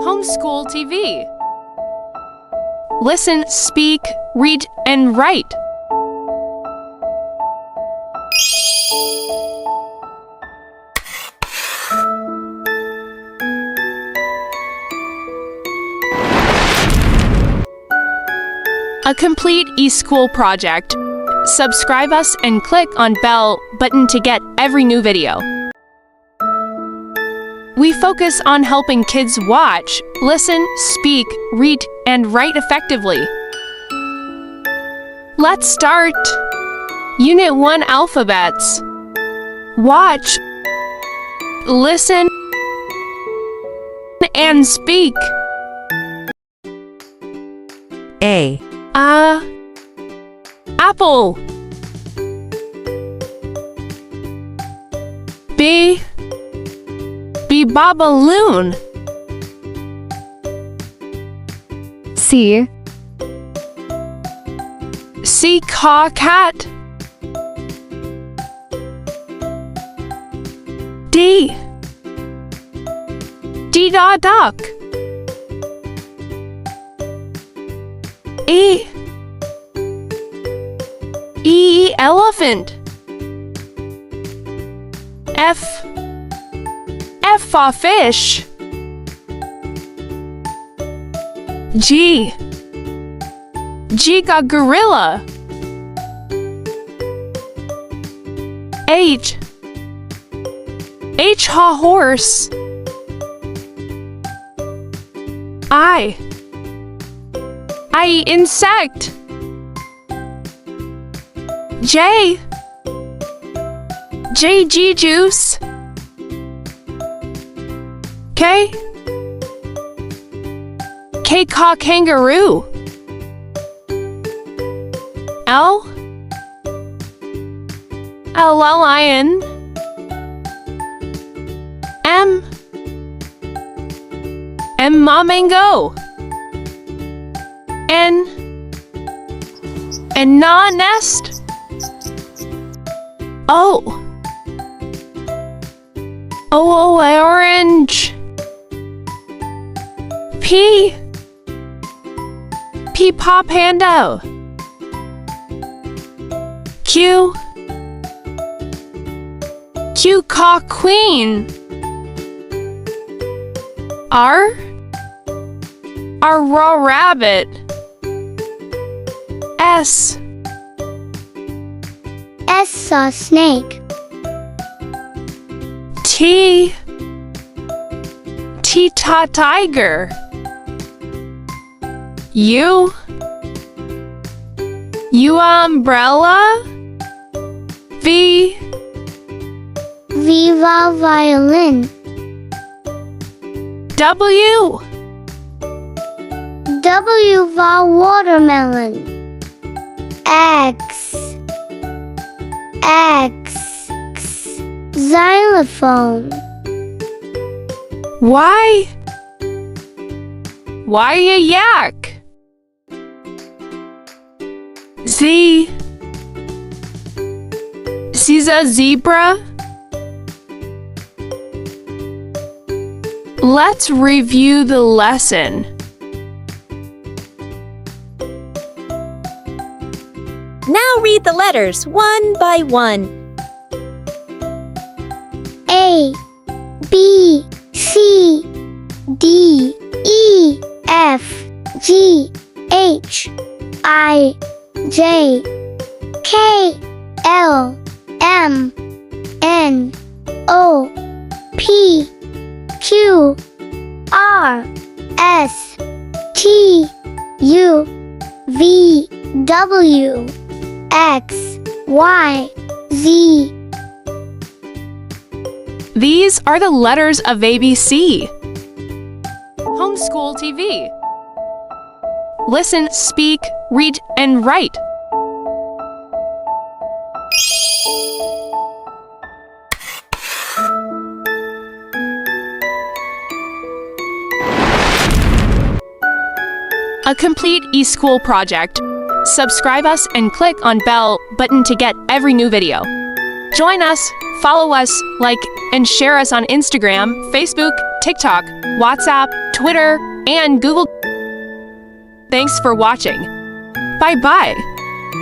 Homeschool TV. Listen, speak, read, and write. A complete eSchool project. Subscribe us and click on bell button to get every new video. We focus on helping kids watch, listen, speak, read, and write effectively. Let's start. Unit 1 Alphabets. Watch, listen, and speak. A. Apple. B. Balloon. C. Cat. D. Duck. E. Elephant. F for fish. G got gorilla. H horse. I insect. J juice. K kangaroo. L lion. M mango. N nest. O orange. P panda. Q queen. R raw rabbit. S snake. T tiger. U umbrella. V violin. W watermelon. X xylophone. Y a yak. Z a zebra. Let's review the lesson. Now read the letters one by one. A B C D E F G H I J K L M N O P Q R S T U V W X Y Z. These are the letters of ABC. Homeschool TV. Listen, speak, read, and write. A complete eSchool project. Subscribe us and click on bell button to get every new video. Join us, follow us, like, and share us on Instagram, Facebook, TikTok, WhatsApp, Twitter, and Google. Thanks for watching. Bye-bye.